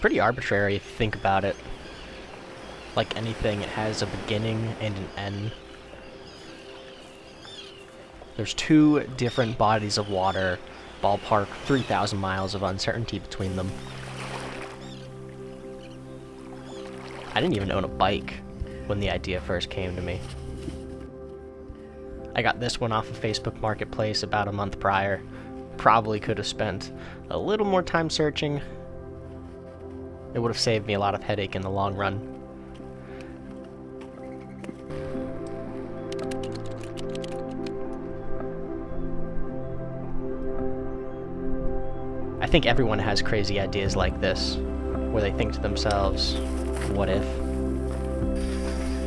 pretty arbitrary if you think about it. Like anything, it has a beginning and an end. There's two different bodies of water, ballpark 3,000 miles of uncertainty between them. I didn't even own a bike when the idea first came to me. I got this one off of Facebook Marketplace about a month prior. Probably could have spent a little more time searching. It would have saved me a lot of headache in the long run. I think everyone has crazy ideas like this, where they think to themselves, what if?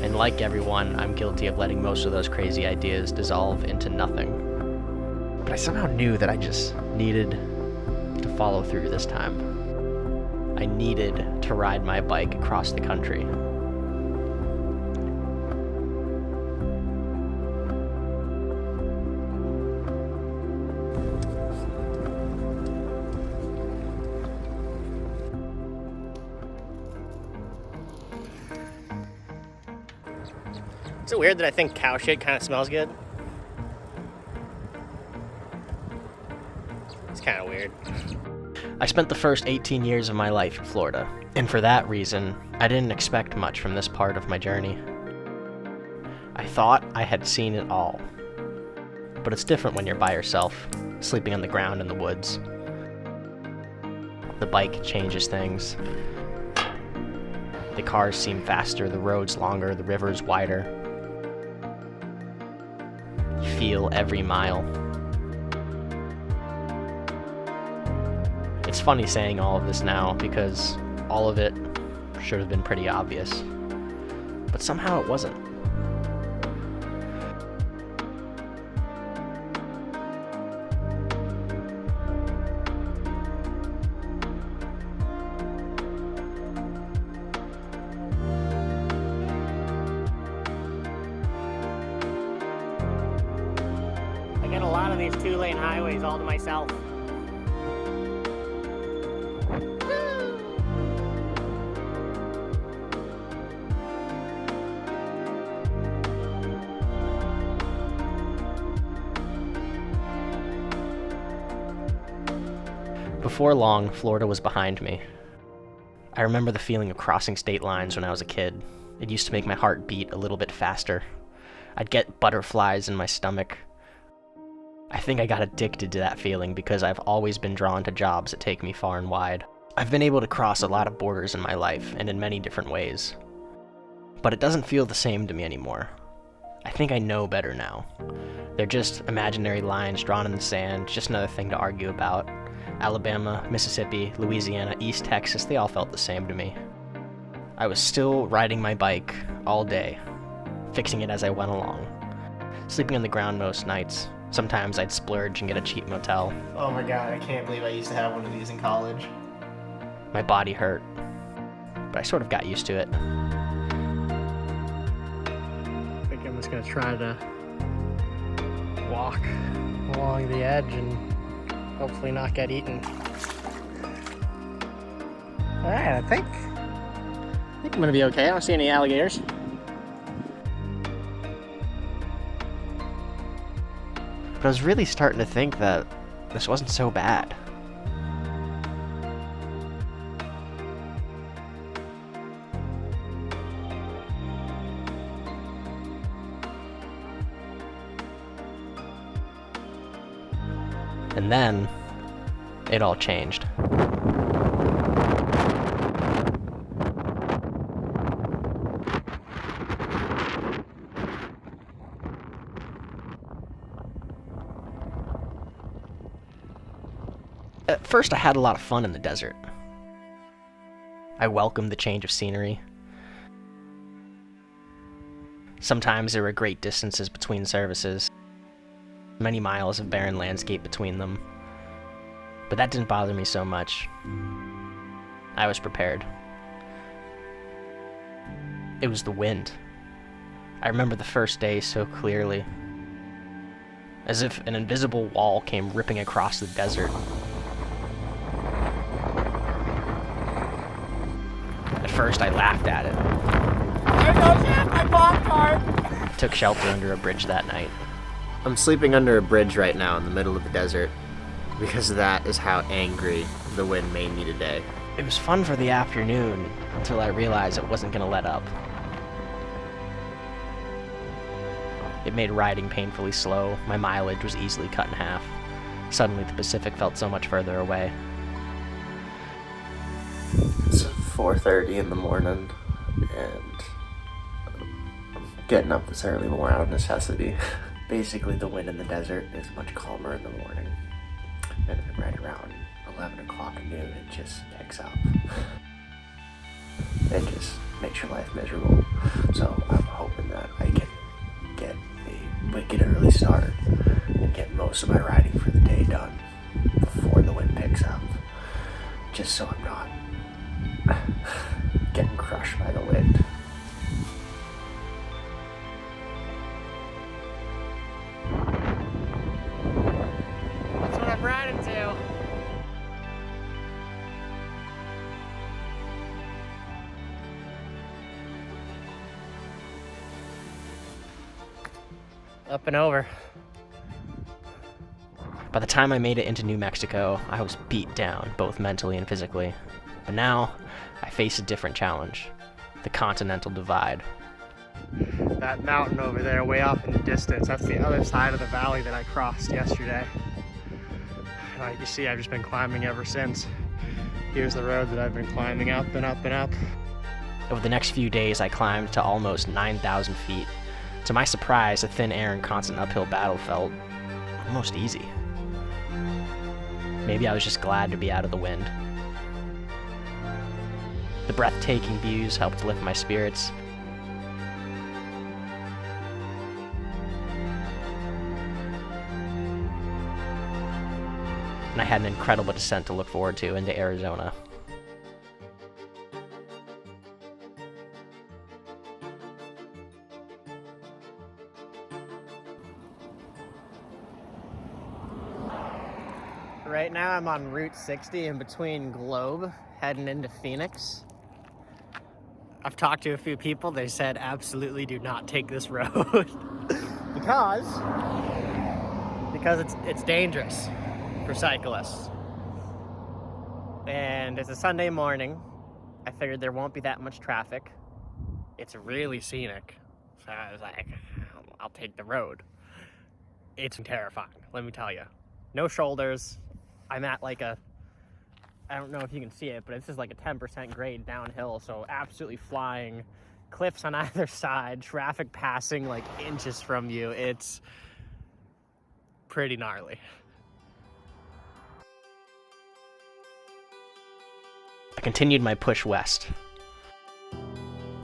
And like everyone, I'm guilty of letting most of those crazy ideas dissolve into nothing. But I somehow knew that I just needed to follow through this time. I needed to ride my bike across the country. Is it weird that I think cow shit kind of smells good? It's kind of weird. I spent the first 18 years of my life in Florida, and for that reason, I didn't expect much from this part of my journey. I thought I had seen it all. But it's different when you're by yourself, sleeping on the ground in the woods. The bike changes things. The cars seem faster, the roads longer, the rivers wider. You feel every mile. It's funny saying all of this now because all of it should have been pretty obvious. But somehow it wasn't. I get a lot of these two-lane highways all to myself. Before long, Florida was behind me. I remember the feeling of crossing state lines when I was a kid. It used to make my heart beat a little bit faster. I'd get butterflies in my stomach. I think I got addicted to that feeling because I've always been drawn to jobs that take me far and wide. I've been able to cross a lot of borders in my life, and in many different ways. But it doesn't feel the same to me anymore. I think I know better now. They're just imaginary lines drawn in the sand, just another thing to argue about. Alabama, Mississippi, Louisiana, East Texas, they all felt the same to me. I was still riding my bike all day, fixing it as I went along, sleeping on the ground most nights. Sometimes I'd splurge and get a cheap motel. Oh my god, I can't believe I used to have one of these in college. My body hurt, but I sort of got used to it. I think I'm just gonna try to walk along the edge and hopefully not get eaten. Alright, I think I'm gonna be okay. I don't see any alligators. But I was really starting to think that this wasn't so bad. And then, it all changed. At first, I had a lot of fun in the desert. I welcomed the change of scenery. Sometimes there were great distances between services, many miles of barren landscape between them. But that didn't bother me so much. I was prepared. It was the wind. I remember the first day so clearly, as if an invisible wall came ripping across the desert. first, I laughed at it. There goes it, my Pop-Tart! Took shelter under a bridge that night. I'm sleeping under a bridge right now in the middle of the desert because that is how angry the wind made me today. It was fun for the afternoon until I realized it wasn't going to let up. It made riding painfully slow. My mileage was easily cut in half. Suddenly, the Pacific felt so much further away. It's 4:30 in the morning, and getting up this early more out of necessity. Basically, the wind in the desert is much calmer in the morning, and then right around 11 o'clock noon, it just picks up. It just makes your life miserable. So I'm hoping that I can get a wicked early start and get most of my riding for the day done before the wind picks up, just so I'm not getting crushed by the wind. That's what I'm riding to. Up and over. By the time I made it into New Mexico, I was beat down, both mentally and physically. But now, I face a different challenge: the Continental Divide. That mountain over there, way off in the distance, that's the other side of the valley that I crossed yesterday. Like you see, I've just been climbing ever since. Here's the road that I've been climbing up and up and up. Over the next few days, I climbed to almost 9,000 feet. To my surprise, the thin air and constant uphill battle felt almost easy. Maybe I was just glad to be out of the wind. The breathtaking views helped lift my spirits. And I had an incredible descent to look forward to into Arizona. Right now I'm on Route 60 in between Globe, heading into Phoenix. I've talked to a few people, they said absolutely do not take this road. because it's dangerous for cyclists. And it's a Sunday morning. I figured there won't be that much traffic. It's really scenic. So I was like, I'll take the road. It's terrifying, let me tell you. No shoulders. I'm at like I don't know if you can see it, but this is like a 10% grade downhill, so absolutely flying. Cliffs on either side, traffic passing like inches from you. It's pretty gnarly. I continued my push west.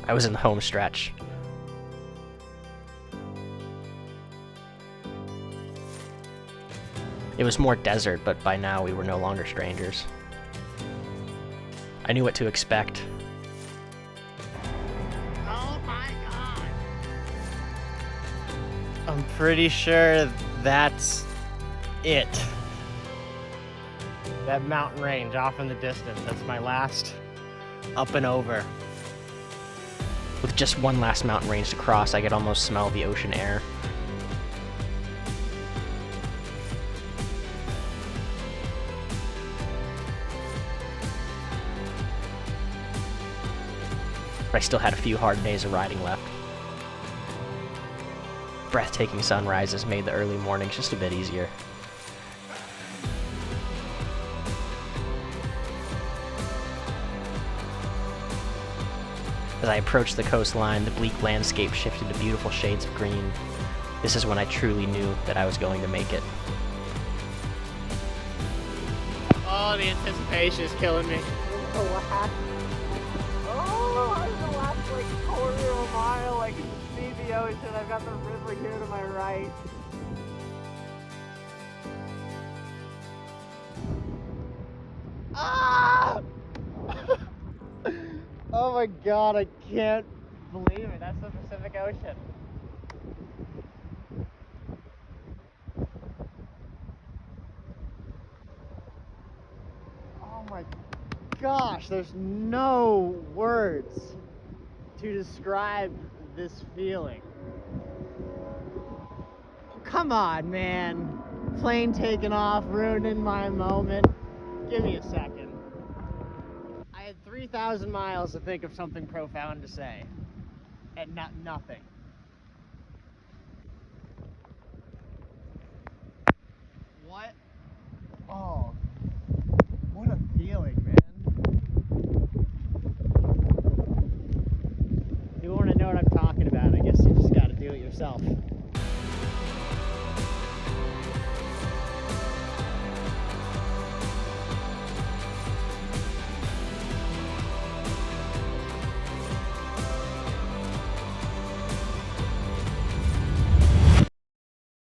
I was in the home stretch. It was more desert, but by now we were no longer strangers. I knew what to expect. Oh my god! I'm pretty sure that's it. That mountain range off in the distance, that's my last up and over. With just one last mountain range to cross, I could almost smell the ocean air. But I still had a few hard days of riding left. Breathtaking sunrises made the early mornings just a bit easier. As I approached the coastline, the bleak landscape shifted to beautiful shades of green. This is when I truly knew that I was going to make it. Oh, the anticipation is killing me. Oh, I'm the last like quarter of a mile, I can see the ocean. I've got the river here to my right. Ah! Oh my god, I can't believe it. That's the Pacific Ocean. Oh my gosh, there's no words to describe this feeling. Come on, man. Plane taking off, ruining my moment. Give me a second. I had 3,000 miles to think of something profound to say. And nothing. What? Oh. What a feeling, man. If you want to know what I'm talking about, I guess you just gotta do it yourself.